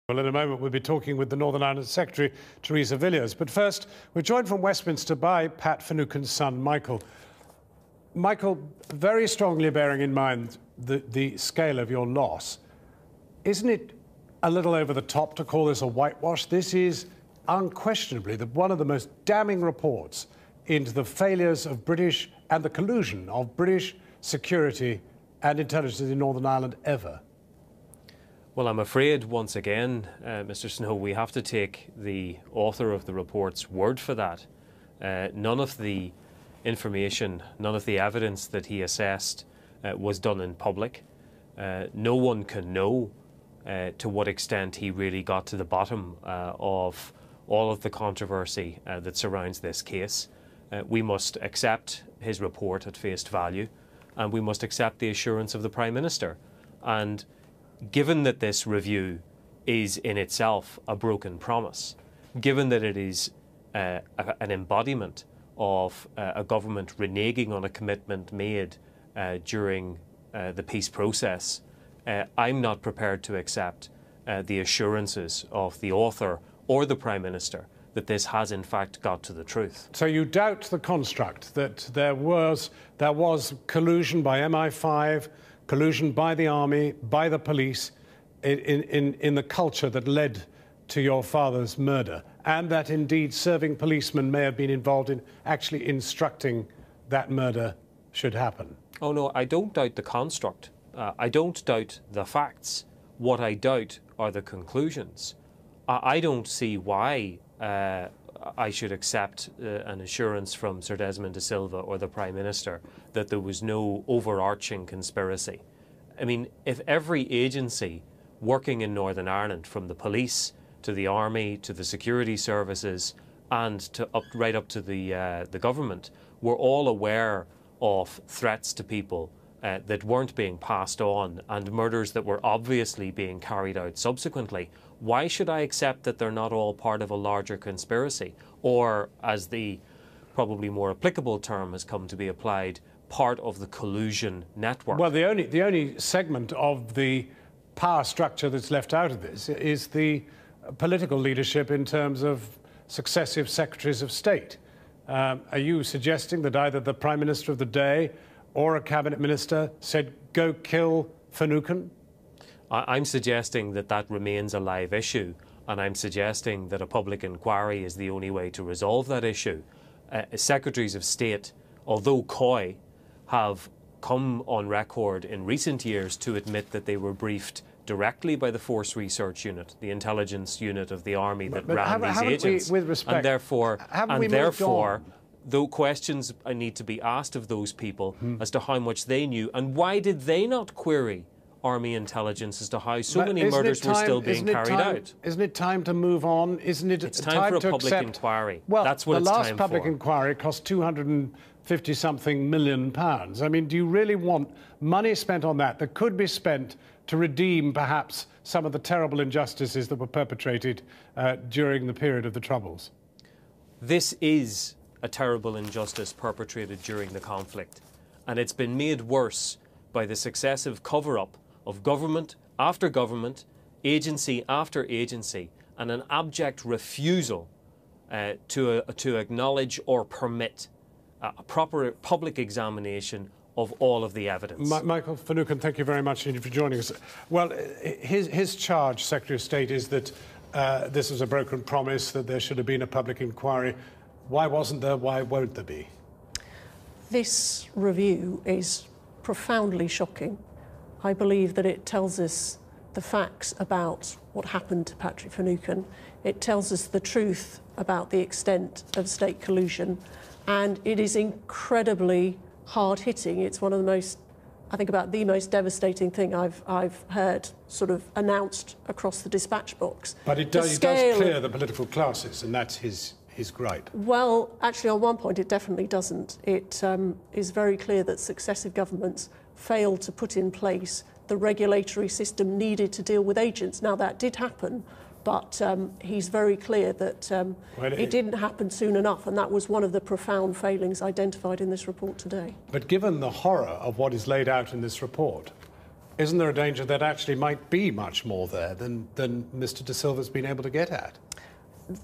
Well, in a moment, we'll be talking with the Northern Ireland Secretary, Theresa Villiers. But first, we're joined from Westminster by Pat Finucane's son, Michael. Michael, very strongly bearing in mind the scale of your loss, isn't it a little over the top to call this a whitewash? This is unquestionably one of the most damning reports into the failures of British and the collusion of British security and intelligence in Northern Ireland ever. Well, I'm afraid, once again, Mr. Snow, we have to take the author of the report's word for that. None of the information, none of the evidence that he assessed was done in public. No one can know to what extent he really got to the bottom of all of the controversy that surrounds this case. We must accept his report at face value, and we must accept the assurance of the Prime Minister. And given that this review is in itself a broken promise, given that it is an embodiment of a government reneging on a commitment made during the peace process, I'm not prepared to accept the assurances of the author or the Prime Minister that this has in fact got to the truth. So you doubt the construct that there was collusion by MI5, collusion by the army, by the police, in the culture that led to your father's murder, and that indeed serving policemen may have been involved in actually instructing that murder should happen? Oh no, I don't doubt the construct. I don't doubt the facts. What I doubt are the conclusions. I don't see why I should accept an assurance from Sir Desmond de Silva or the Prime Minister that there was no overarching conspiracy. I mean, if every agency working in Northern Ireland, from the police to the army to the security services and to right up to the government, were all aware of threats to people that weren't being passed on and murders that were obviously being carried out subsequently, why should I accept that they're not all part of a larger conspiracy? Or, as the probably more applicable term has come to be applied, part of the collusion network? Well, the only segment of the power structure that's left out of this is the political leadership in terms of successive secretaries of state. Are you suggesting that either the Prime Minister of the day or a cabinet minister said, go kill Finucane? I'm suggesting that that remains a live issue, and I'm suggesting that a public inquiry is the only way to resolve that issue. Secretaries of state, although coy, have come on record in recent years to admit that they were briefed directly by the Force Research Unit, the intelligence unit of the army that ran these agents. With respect, and therefore, though questions need to be asked of those people as to how much they knew, and why did they not query army intelligence as to how so many murders were still being carried out? Isn't it time to move on? Isn't it it's time for a public inquiry? Well, that's what it's time for. The last public inquiry cost £250-something million. I mean, do you really want money spent on that could be spent to redeem perhaps some of the terrible injustices that were perpetrated during the period of the Troubles? This is a terrible injustice perpetrated during the conflict, and it's been made worse by the successive cover-up of government after government, agency after agency, and an abject refusal to acknowledge or permit a proper public examination of all of the evidence. Michael Finucane, thank you very much indeed for joining us. Well, his charge, Secretary of State, is that this was a broken promise, that there should have been a public inquiry. Why wasn't there? Why won't there be? This review is profoundly shocking. I believe that it tells us the facts about what happened to Patrick Finucane. It tells us the truth about the extent of state collusion, and it is incredibly hard-hitting. It's one of the most, I think, about the most devastating thing I've heard sort of announced across the dispatch box. But it does clear the political classes, and that's his gripe. Well, actually, on one point, it definitely doesn't. It is very clear that successive governments failed to put in place the regulatory system needed to deal with agents. Now, that did happen, but he's very clear that it didn't happen soon enough, and that was one of the profound failings identified in this report today. But given the horror of what is laid out in this report, Isn't there a danger that actually might be much more there than Mr. De Silva's been able to get at?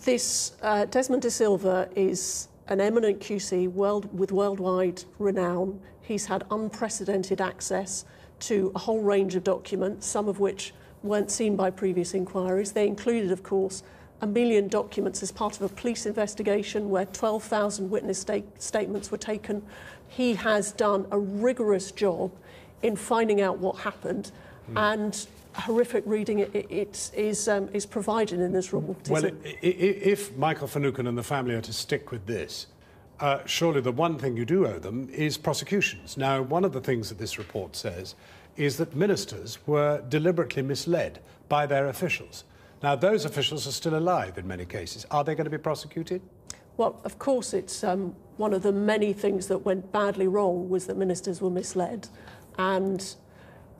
This Desmond De Silva is an eminent QC with worldwide renown. He's had unprecedented access to a whole range of documents, some of which weren't seen by previous inquiries. They included, of course, 1 million documents as part of a police investigation where 12,000 witness statements were taken. He has done a rigorous job in finding out what happened, and horrific reading is provided in this report. Well, if Michael Finucane and the family are to stick with this, surely the one thing you do owe them is prosecutions. Now, one of the things that this report says is that ministers were deliberately misled by their officials. Now, those officials are still alive in many cases. Are they going to be prosecuted? Well, of course, it's one of the many things that went badly wrong was that ministers were misled, and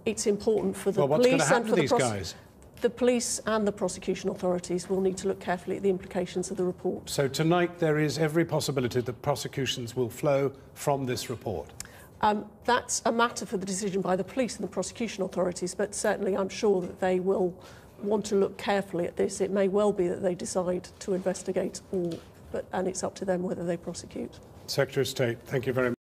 it's important for the police and for the police and the prosecution authorities will need to look carefully at the implications of the report. So tonight there is every possibility that prosecutions will flow from this report. That's a matter for the decision by the police and the prosecution authorities, but certainly I'm sure that they will want to look carefully at this. It may well be that they decide to investigate all, and it's up to them whether they prosecute. Secretary of State, thank you very much.